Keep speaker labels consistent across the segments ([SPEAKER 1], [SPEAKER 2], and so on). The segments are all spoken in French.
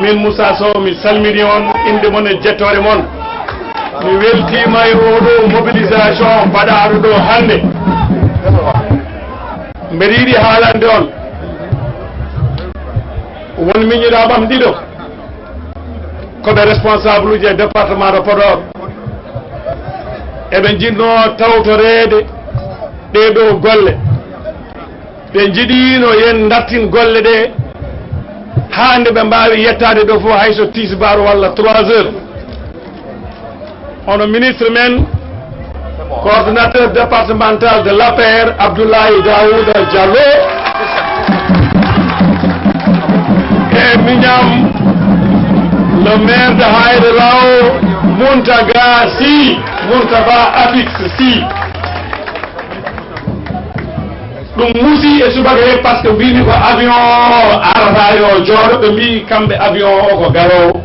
[SPEAKER 1] min Moussa Sow mi salmini on inde mon e jettore mon mi weltima e oɗo mobilisation mbaɗaɗo ɗo hande mbeɗa yiɗi haalande on won miñiraɓam ɗiɗo koɓe responsable uji e département de Podor eɓe jinno tawtorede ɗeɗo golle ɓe jiɗino yen dartin golle ɗe hande ɓe mbawi yettade ɗo fof hayso tisbar walla 3 heures hono ministre men coordonnateur départemental de l'APR Abdoulaye Daouda Diallo e miñam le maire de Haïré Lao Mountaga Sy Moustapha Abix Sy ɗum muusi e subaka he par ce que mbimi ko avion arata yo jooɗo ɓe mbi kamɓe avion o ko garowo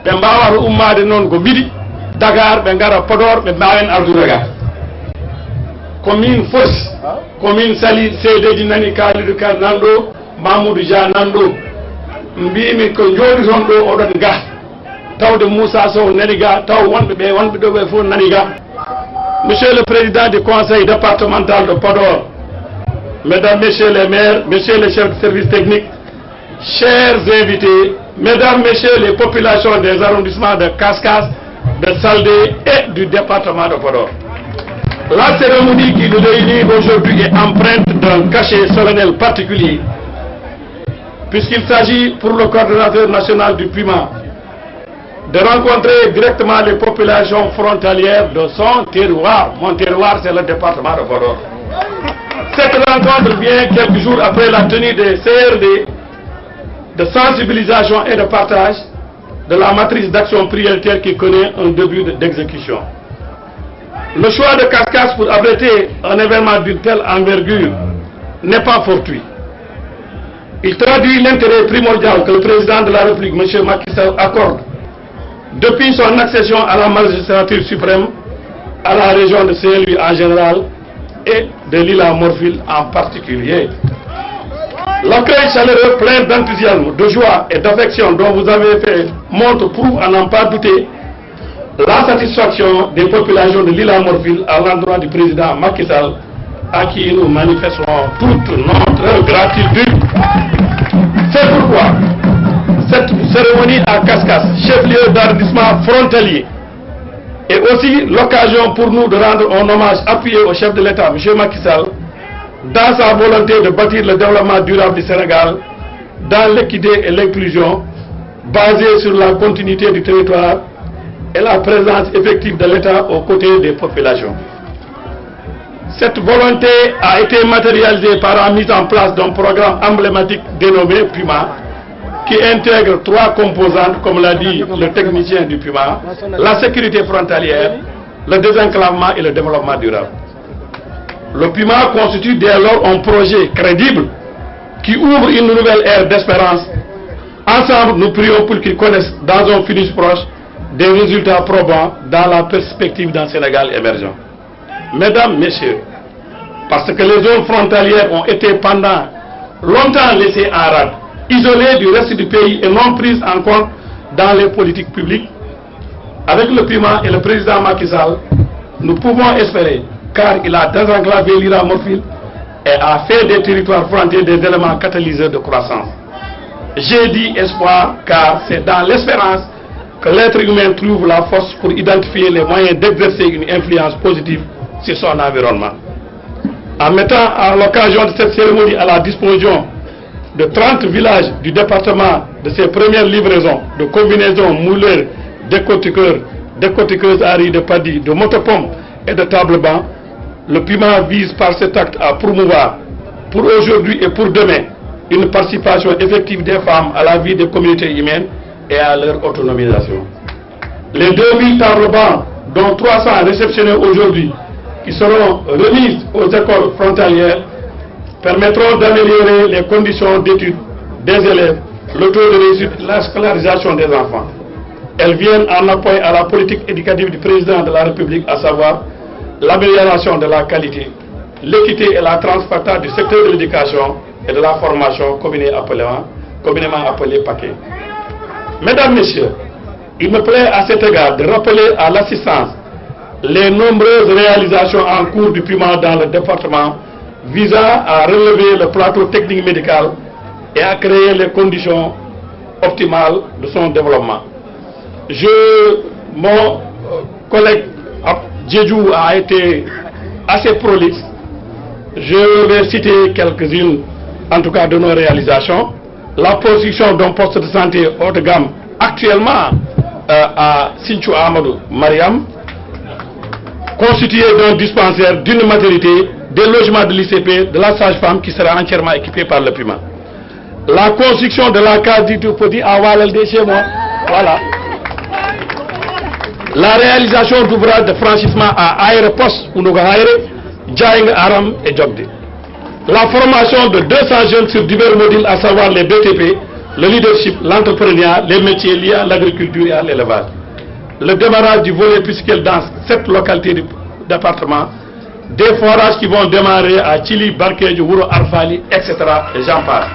[SPEAKER 1] ɓe mbawata ummade noon ko mbiɗi Dakar ɓe gara Podor ɓe mbawen ardude ga komin foti komin sali seedeji nani Kalidou Kane nanɗo Mamoudou Dia nanɗo mbimi ko jooɗi toon ɗo oɗon ga tawde Moussa Sow nani ga taw wonɓe ɗo ɓe fof nani ga. Monsieur le président du conseil départemental de Podor, mesdames, messieurs les maires, messieurs les chefs de service technique, chers invités, mesdames, messieurs les populations des arrondissements de Kaskas, de Saldé et du département de Podor. La cérémonie qui nous réunit aujourd'hui est empreinte d'un cachet solennel particulier, puisqu'il s'agit pour le coordonnateur national du PUMA de rencontrer directement les populations frontalières de son terroir. Mon terroir, c'est le département de Podor. Cette rencontre vient quelques jours après la tenue des CRD de sensibilisation et de partage de la matrice d'action prioritaire qui connaît un début d'exécution. Le choix de Kaskas pour abriter un événement d'une telle envergure n'est pas fortuit. Il traduit l'intérêt primordial que le président de la République, M. Macky Sall, accorde depuis son accession à la magistrature suprême, à la région de Saint-Louis en général et de l'île à Morphil en particulier. L'accueil chaleureux, plein d'enthousiasme, de joie et d'affection dont vous avez fait montre prouve à n'en pas douter la satisfaction des populations de l'île à Morphil à l'endroit du président Macky Sall, à qui nous manifestons toute notre gratitude. C'est pourquoi cette cérémonie à Kaskas, chef-lieu d'arrondissement frontalier, est aussi l'occasion pour nous de rendre un hommage appuyé au chef de l'État, M. Macky Sall, dans sa volonté de bâtir le développement durable du Sénégal, dans l'équité et l'inclusion, basée sur la continuité du territoire et la présence effective de l'État aux côtés des populations. Cette volonté a été matérialisée par la mise en place d'un programme emblématique dénommé PUMA, qui intègre 3 composantes, comme l'a dit le technicien du PUMA, la sécurité frontalière, le désenclavement et le développement durable. Le PUMA constitue dès lors un projet crédible qui ouvre une nouvelle ère d'espérance. Ensemble, nous prions pour qu'ils connaissent dans un futur proche des résultats probants dans la perspective d'un Sénégal émergent. Mesdames, Messieurs, parce que les zones frontalières ont été pendant longtemps laissées en rade, isolées du reste du pays et non prises en compte dans les politiques publiques, avec le PUMA et le président Macky Sall, nous pouvons espérer, car il a désenclavé l'île à Morphil et a fait des territoires frontières des éléments catalyseurs de croissance. J'ai dit espoir, car c'est dans l'espérance que l'être humain trouve la force pour identifier les moyens d'exercer une influence positive sur son environnement. En mettant à l'occasion de cette cérémonie à la disposition de 30 villages du département de ses premières livraisons de combinaisons mouleurs, décortiqueuses à riz de paddy, de motopompes et de table-bancs, le PUMA vise par cet acte à promouvoir pour aujourd'hui et pour demain une participation effective des femmes à la vie des communautés humaines et à leur autonomisation. Les 2000 tables-bancs, dont 300 réceptionnés aujourd'hui, qui seront remises aux écoles frontalières, permettront d'améliorer les conditions d'études des élèves, le taux de réussite, la scolarisation des enfants. Elles viennent en appui à la politique éducative du président de la République, à savoir l'amélioration de la qualité, l'équité et la transparence du secteur de l'éducation et de la formation communément appelée paquet. Mesdames, Messieurs, il me plaît à cet égard de rappeler à l'assistance les nombreuses réalisations en cours du PUMA dans le département visant à relever le plateau technique médical et à créer les conditions optimales de son développement. Mon collègue Djedjou a été assez prolixe. Je vais citer quelques-unes, en tout cas, de nos réalisations. La construction d'un poste de santé haut de gamme actuellement à Sinthiou Amadou Mariam, constitué d'un dispensaire, d'une maternité, des logements de l'ICP, de la sage-femme qui sera entièrement équipée par le PUMA. La construction de la case du tout-petit à Walaldé chez moi. Voilà. La réalisation d'ouvrages de franchissement à Aéropost, Ounuga Aéré, Djaïng Aram et Djogde. La formation de 200 jeunes sur divers modules, à savoir les BTP, le leadership, l'entrepreneuriat, les métiers liés à l'agriculture et à l'élevage. Le démarrage du volet piscicole dans 7 localités du département, des forages qui vont démarrer à Chili, Barkédji, Wouro Arfali, etc. et j'en passe.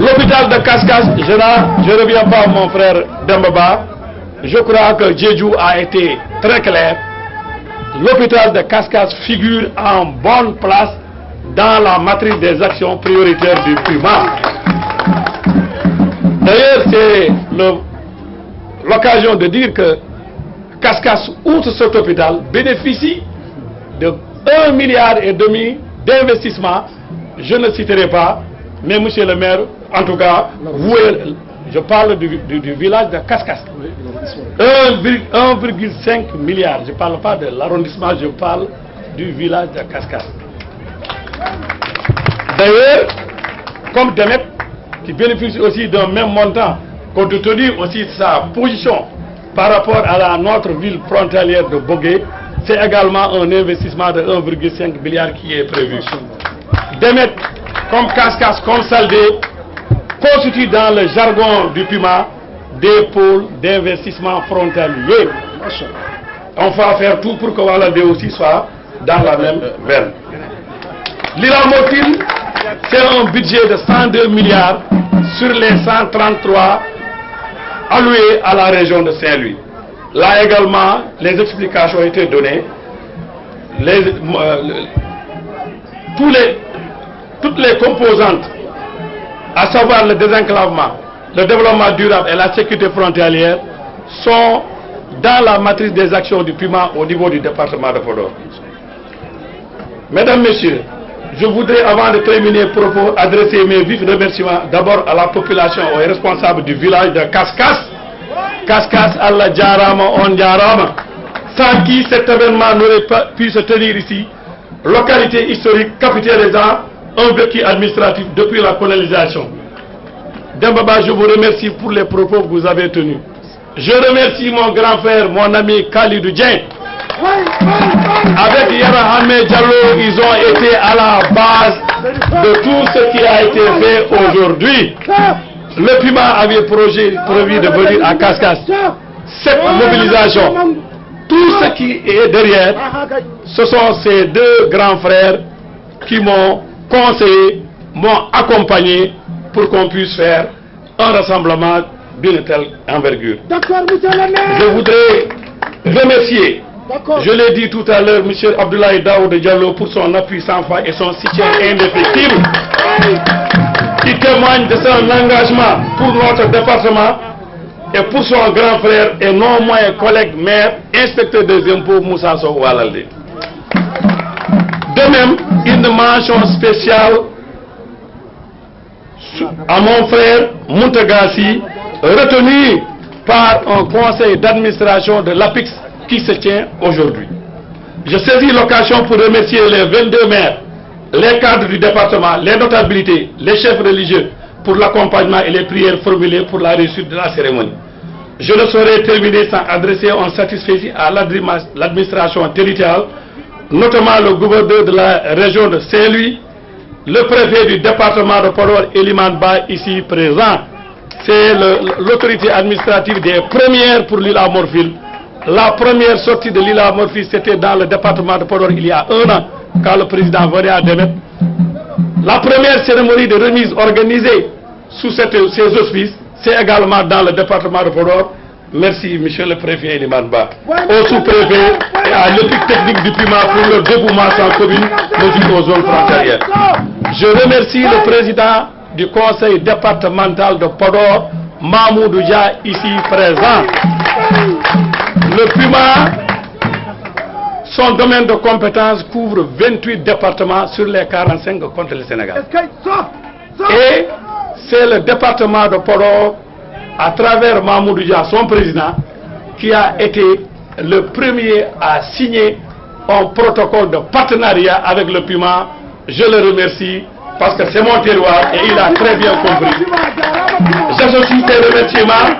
[SPEAKER 1] L'hôpital de Kaskas, je ne reviens pas à mon frère Dembaba, je crois que Djedjou a été très clair. L'hôpital de Kaskas figure en bonne place dans la matrice des actions prioritaires du PUMA. D'ailleurs, c'est l'occasion de dire que Kaskas, outre cet hôpital, bénéficie de 1,5 milliard d'investissement. Je ne citerai pas, mais monsieur le maire, en tout cas, je parle du village de Kaskas. 1,5 milliard. Je ne parle pas de l'arrondissement, je parle du village de Kaskas. D'ailleurs, comme Demet, qui bénéficie aussi d'un même montant, compte tenu aussi de sa position par rapport à notre ville frontalière de Bogué, c'est également un investissement de 1,5 milliard qui est prévu. Demet, comme Kaskas, comme Saldé, constitue dans le jargon du PUMA des pôles d'investissement frontaliers. On va faire tout pour que Walandé aussi soit dans la même veine. L'Iramofil, c'est un budget de 102 milliards sur les 133 alloués à la région de Saint-Louis. Là également, les explications ont été données. Toutes les composantes, à savoir le désenclavement, le développement durable et la sécurité frontalière, sont dans la matrice des actions du PUMA au niveau du département de Podor. Mesdames, Messieurs, je voudrais, avant de terminer le propos, adresser mes vifs remerciements d'abord à la population, aux responsables du village de Kaskas. Kaskas, Allah Djarama, On Djarama, sans qui cet événement n'aurait pas pu se tenir ici. Localité historique, capitalisant un vécu administratif depuis la colonisation. Dembaba, je vous remercie pour les propos que vous avez tenus. Je remercie mon grand frère, mon ami Khalidou Dieng. Avec Yara Hamé Diallo, ils ont été à la base de tout ce qui a été fait aujourd'hui. Le PUMA avait prévu de venir à Kaskas. Cette mobilisation, tout ce qui est derrière, ce sont ces deux grands frères qui m'ont conseillé, m'ont accompagné pour qu'on puisse faire un rassemblement d'une telle envergure. Je voudrais remercier, je l'ai dit tout à l'heure, M. Abdoulaye Daoud Diallo pour son appui sans faille et son soutien indéfectible, qui témoigne de son engagement pour notre département et pour son grand frère et non moins collègue maire, inspecteur des impôts Moussa Sow Walalde. De même, une mention spéciale à mon frère Moutagassi, retenu par un conseil d'administration de l'APIX qui se tient aujourd'hui. Je saisis l'occasion pour remercier les 22 maires, les cadres du département, les notabilités, les chefs religieux pour l'accompagnement et les prières formulées pour la réussite de la cérémonie. Je ne saurais terminer sans adresser un satisfait à l'administration territoriale, notamment le gouverneur de la région de Saint-Louis, le préfet du département de Podor, Eliman Ba, ici présent. C'est l'autorité administrative des premières pour l'île à Morphil. La première sortie de l'île à Morphil, c'était dans le département de Podor il y a 1 an, quand le président venait à Demet. La première cérémonie de remise organisée sous ces auspices, C'est également dans le département de Podor. Merci, monsieur le préfet Eliman Ba, au sous-préfet et à l'équipe technique du PUMA pour le dévouement sans commune aux zones frontalières. Je remercie le président du conseil départemental de Podor, Mahmoudou Dia, ici présent. Le PUMA, son domaine de compétence couvre 28 départements sur les 45 contre le Sénégal. Et c'est le département de Podor, à travers Mahmoudou Dia, son président, qui a été le premier à signer un protocole de partenariat avec le PUMA. Je le remercie parce que c'est mon terroir et il a très bien compris. J'associe ces remerciements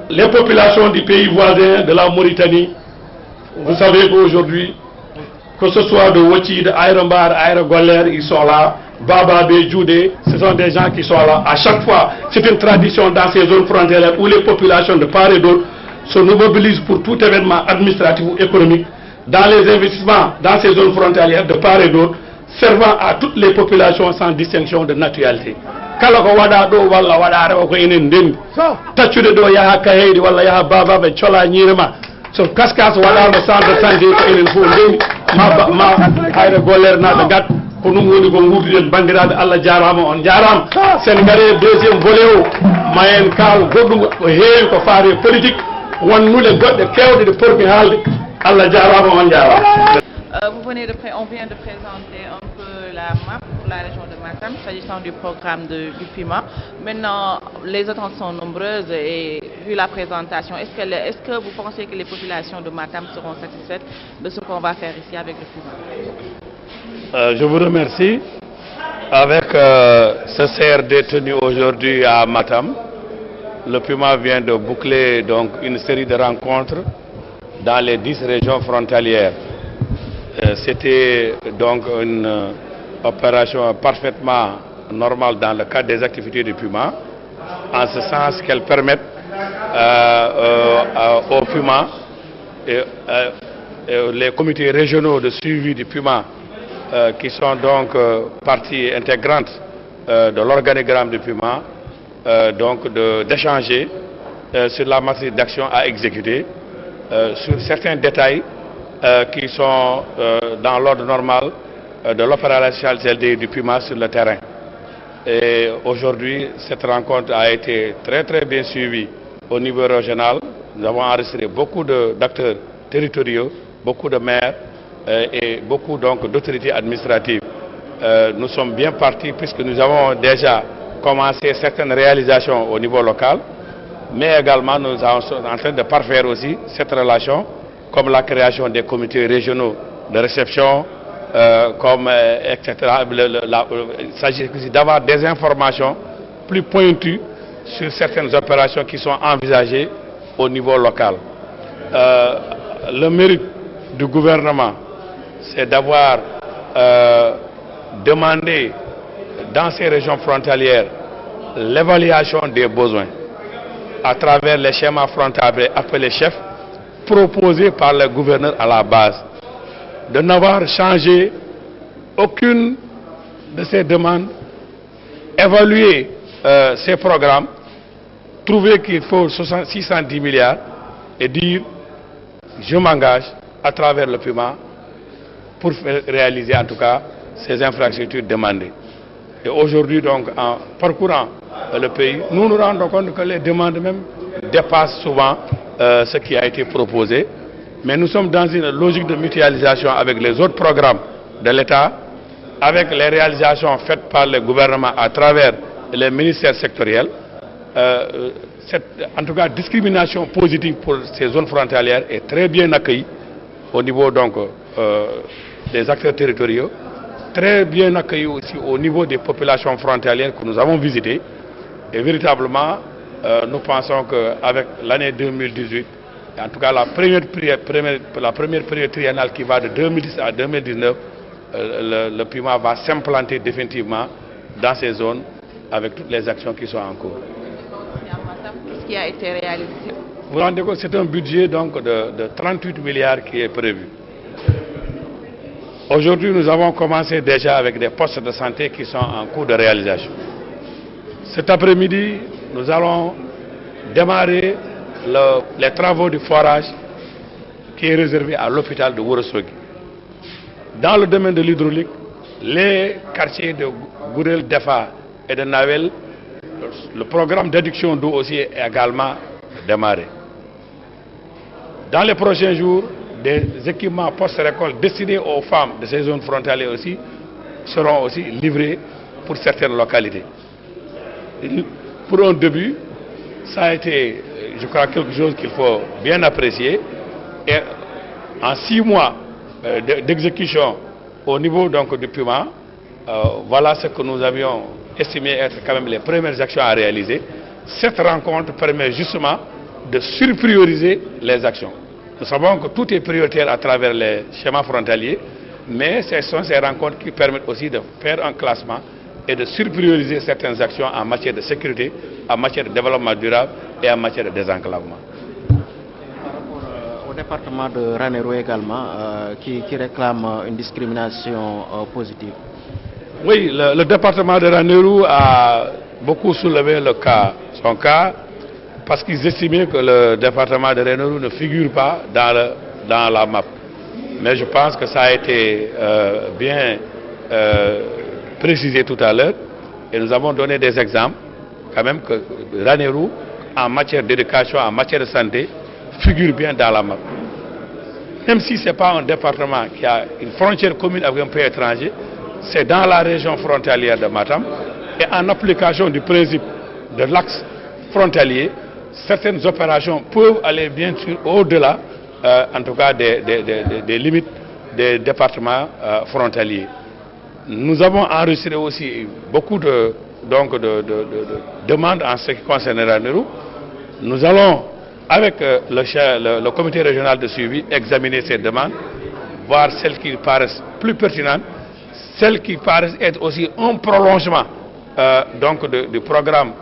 [SPEAKER 1] les populations du pays voisin de la Mauritanie. Vous savez qu'aujourd'hui, que ce soit de Woti, de Ayrembar, Ayrgoller, ils sont là. Baba Djoudé, ce sont des gens qui sont là. À chaque fois, c'est une tradition dans ces zones frontalières où les populations de part et d'autre se mobilisent pour tout événement administratif ou économique, dans les investissements dans ces zones frontalières de part et d'autre, servant à toutes les populations sans distinction de nationalité. Kala ko wada do walla wada rewa ko enen ndendi taccude do yaha kayedi walla yaha baba be cola ñirema so kaskas wada no centre santé ko enen fo ndendi ma hayre goller naɓe gat ko ɗum woni ko gurduɗen bandiraɓe Allah jarama on jarama sen gaare deuxiéme volet o ma en kaal goɗɗum ko heewi ko faare politique wonnude goɗɗe kewɗe ɗe pormi haalde Allah jarama on jarama.
[SPEAKER 2] On vient de présenter un peu la map pour la région de Matam, s'agissant du programme du PUMA. Maintenant, les attentes sont nombreuses et vu la présentation, est-ce que vous pensez que les populations de Matam seront satisfaites de ce qu'on va faire ici avec le PUMA?
[SPEAKER 1] Je vous remercie. Avec ce CRD tenu aujourd'hui à Matam, le PUMA vient de boucler donc une série de rencontres dans les 10 régions frontalières. C'était donc une opération parfaitement normale dans le cadre des activités du PUMA, en ce sens qu'elle permette au PUMA et les comités régionaux de suivi du PUMA, qui sont donc partie intégrante de l'organigramme du PUMA, donc d'échanger sur la matrice d'action à exécuter, sur certains détails qui sont dans l'ordre normal de l'opérationnalité du PUMA sur le terrain. Et aujourd'hui, cette rencontre a été très bien suivie au niveau régional. Nous avons enregistré beaucoup d'acteurs territoriaux, beaucoup de maires et beaucoup d'autorités administratives. Nous sommes bien partis puisque nous avons déjà commencé certaines réalisations au niveau local, mais également nous sommes en train de parfaire aussi cette relation, comme la création des comités régionaux de réception, etc. Il s'agit d'avoir des informations plus pointues sur certaines opérations qui sont envisagées au niveau local. Le mérite du gouvernement, c'est d'avoir demandé dans ces régions frontalières l'évaluation des besoins à travers les schémas frontaliers appelés chefs, proposé par le gouverneur à la base, de n'avoir changé aucune de ces demandes, évaluer ces programmes, trouver qu'il faut 610 milliards et dire je m'engage à travers le PUMA pour réaliser en tout cas ces infrastructures demandées. Et aujourd'hui donc en parcourant le pays, nous nous rendons compte que les demandes même dépassent souvent ce qui a été proposé, mais nous sommes dans une logique de mutualisation avec les autres programmes de l'État, avec les réalisations faites par le gouvernement à travers les ministères sectoriels. Cette, en tout cas, discrimination positive pour ces zones frontalières est très bien accueillie au niveau donc des acteurs territoriaux, très bien accueillie aussi au niveau des populations frontalières que nous avons visitées. Et véritablement, nous pensons qu'avec l'année 2018, en tout cas la première période triennale qui va de 2010 à 2019, le PUMA va s'implanter définitivement dans ces zones avec toutes les actions qui sont en cours.
[SPEAKER 2] Qu'est-ce qui a été réalisé?
[SPEAKER 1] Vous vous rendez compte, c'est un budget donc de 38 milliards qui est prévu. Aujourd'hui, nous avons commencé déjà avec des postes de santé qui sont en cours de réalisation. Cet après-midi, nous allons démarrer les travaux du forage qui est réservé à l'hôpital de Ourossogui. Dans le domaine de l'hydraulique, les quartiers de Gourel, Defa et de Navel, le programme d'adduction d'eau aussi est également démarré. Dans les prochains jours, des équipements post-récolte destinés aux femmes de ces zones frontalières aussi seront aussi livrés pour certaines localités. Pour un début, ça a été, je crois, quelque chose qu'il faut bien apprécier. Et en 6 mois d'exécution au niveau donc, du Puma, voilà ce que nous avions estimé être quand même les premières actions à réaliser. Cette rencontre permet justement de surprioriser les actions. Nous savons que tout est prioritaire à travers les schémas frontaliers, mais ce sont ces rencontres qui permettent aussi de faire un classement et de surprioriser certaines actions en matière de sécurité, en matière de développement durable et en matière de désenclavement.
[SPEAKER 3] Par rapport au département de Ranérou également, qui réclame une discrimination positive.
[SPEAKER 1] Oui, le département de Ranérou a beaucoup soulevé son cas, parce qu'ils estimaient que le département de Ranérou ne figure pas dans la map. Mais je pense que ça a été bien précisé tout à l'heure, et nous avons donné des exemples, quand même, que Ranérou, en matière d'éducation, en matière de santé, figure bien dans la map. Même si ce n'est pas un département qui a une frontière commune avec un pays étranger, c'est dans la région frontalière de Matam, et en application du principe de l'axe frontalier, certaines opérations peuvent aller bien sûr au-delà, en tout cas, des limites des départements frontaliers. Nous avons enregistré aussi beaucoup de demandes en ce qui concerne Ranérou. Nous allons, avec le comité régional de suivi, examiner ces demandes, voir celles qui paraissent plus pertinentes, celles qui paraissent être aussi un prolongement du programme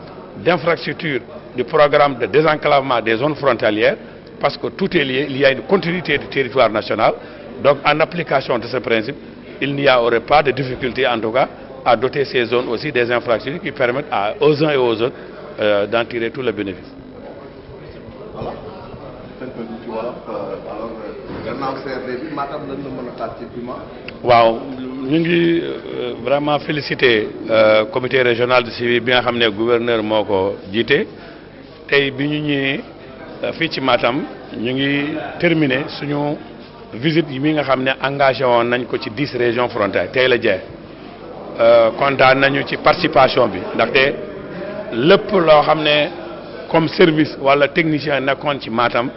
[SPEAKER 1] d'infrastructure, du programme de désenclavement des zones frontalières, parce que tout est lié, il y a une continuité du territoire national. Donc en application de ce principe, il n'y aurait pas de difficulté en tout cas à doter ces zones aussi des infrastructures qui permettent aux uns et aux autres d'en tirer tout le bénéfice.
[SPEAKER 4] Voilà.
[SPEAKER 1] Waaw ñu ngi vraiment féliciter comité régional de suivi bi nga xam ne gouverneur moo ko jiite tey bi ñu ñëwee fii ci Matam ñu ngi terminer suñu visite yi mi nga xam ne engagé woon nañ ko ci 10 régions frontalières tey la jeex kontaan nañu ci participation bi ndaxte lépp loo xam ne comme service wala technicien nekkoon ci Matam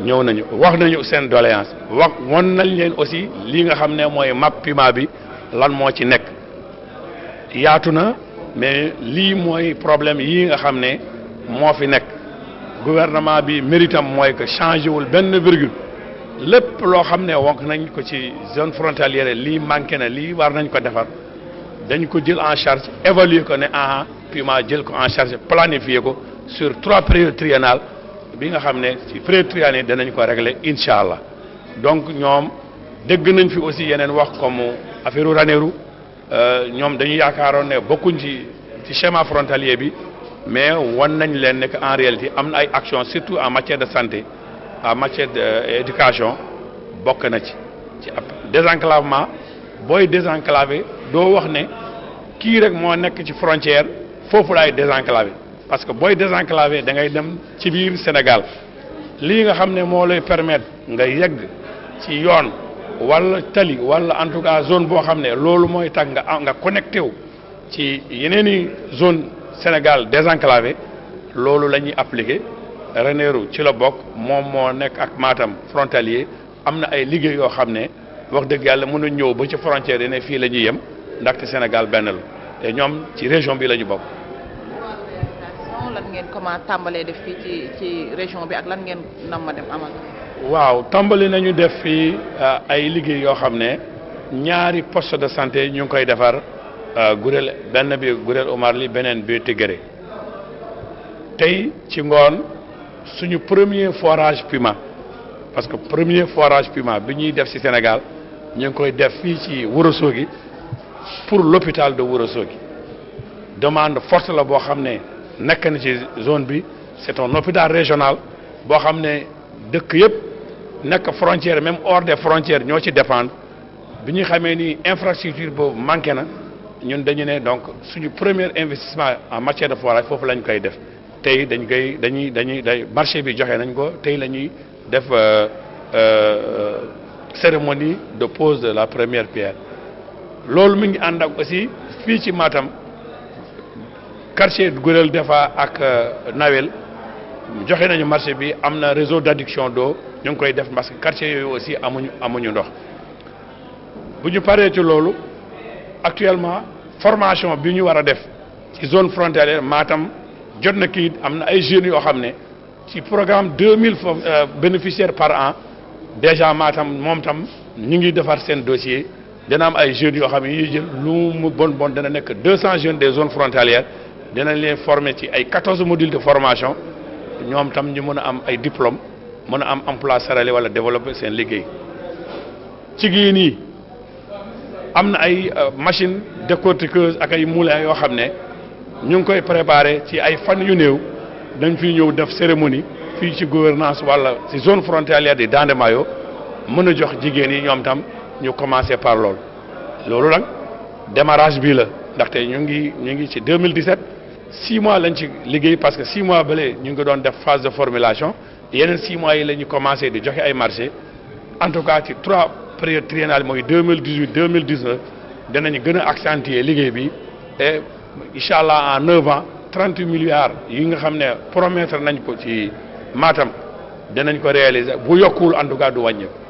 [SPEAKER 1] ñëw nañu wax nañu seen doléance won nañ leen aussi li nga xam ne mooy map Puma bi lan moo ci nekk yaatu na mais lii mooy problème yi nga xam ne moo fi nekk gouvernement bi méritam mooy que changé wul benn virgule lépp loo xam ne wonk nañ ko ci zone frontalière lii manqué na lii war nañ ko defar dañ ko jël en charge évaluer ko ne Puma jël ko en charge planifier ko sur 3 périodes triennales bi nga xam ne ci période triennale danañ ko régler incha allah. Donc ñoom dégg nañ fi aussi yeneen wax comme affaire Ranérou ñoom dañu yaakaaroon ne bokkuñ ci schéma frontalier bi mais wan nañ leen ne que en réalité am na ay actions surtout en matière de santé en matière d'éducation bokk na ci désenclavement booy désenclavé doo wax ne kii rek moo nekk ci frontière foofu laay désenclavé parce que booy désenclavé da ngay dem ci biir Sénégal lii nga xam ne moo lay permettre nga yegg ci yoon wala tali wala en tout cas zone boo xam ne loolu mooy tax nga connecté wu ci yeneeni zone Sénégal désenclavé loolu la ñuy appliqué Ranérou ci la bokk moom moo nekk ak Matam frontalier am na ay liggéey yoo xam ne wax dëgg yàlla mën a ñëw ba ci frontière yi ne fii la ñuy yem ndaxte Sénégal benn la te ñoom ci région bi la ñu bokk.
[SPEAKER 2] lan ngeen comment tàmbalee def fii ci région bi ak lan ngeen nam ma dem amal.
[SPEAKER 1] waaw tàmbali nañu def fii ay liggéey yoo xam ne ñaari poste de santé ñu ngi koy defar Gourel benn bi Gourel Omar Ly beneen bi Tiguéré tey ci ngoon suñu premier forage Puma parce que premier forage Puma bi ñuy def ci Sénégal ñu ngi koy def fii ci Ourossogui pour l'hôpital de Ourossogui demande forte la boo xam ne nekk na ci zone bi c'est un hôpital régional boo xam ne dëkk yëpp nekk frontière même hors des frontières ñoo ci dépendre bi ñu xamee ni infrastructure boobu manqué na ñun dañu ne donc suñu premier investissement en matière de forage foofu lañ koy def tey day marché bi joxe nañ ko tey la ñuy def cérémonie de pose de la première pierre loolu mi ngi ànd ak aussi fii ci Matam quartier Gurel Defa ak Nawel joxe nañu marché bi am na réseau d'adduction d'eau ñu ngi koy def parce que quartier yooyu aussi amuñu ndox bu ñu paree ci loolu actuellement formation bi ñu war a def ci zone frontalière Matam jot na kii am na ay jeunes yoo xam ne ci programme 2000 bénéficiaires par an déjà Matam moom tam ñu ngi defar seen dossier dina am ay jeunes yoo xam ne yiy jël lu mu bon dana nekk 200 jeunes des zones frontalières dinañ leen former ci ay 14 modules de formation ñoom tam ñu mën a am ay diplômes mën a am emploi salarié wala développer seen liggéey ci gii nii am na ay machine décortiqueuse ak ay moulins yoo xam ne ñu ngi koy préparer ci ay fan yu néew dañ fi ñëw def cérémonie fii ci gouvernance wala ci zone frontalière di Dande Mayo mën a jox jigéen yi ñoom tam ñu commencer par loolu nag démarrage bii la ndaxte ñu ngi ci 2017 6 mois lañ ci liggéey parce que 6 mois bële ñu ngi doon def phase de formulation yeneen 6 mois yi la ñu commencé di joxe ay marché en tout cas ci 3 périodes triennales mooy 2018 2019 danañu gën a accentuer liggéey bi et incha allah en 9 ans 30 milliards yi nga xam ne promettre nañ ko ci Matam danañ ko réaliser bu yokkul en tout cas du wàññeeku.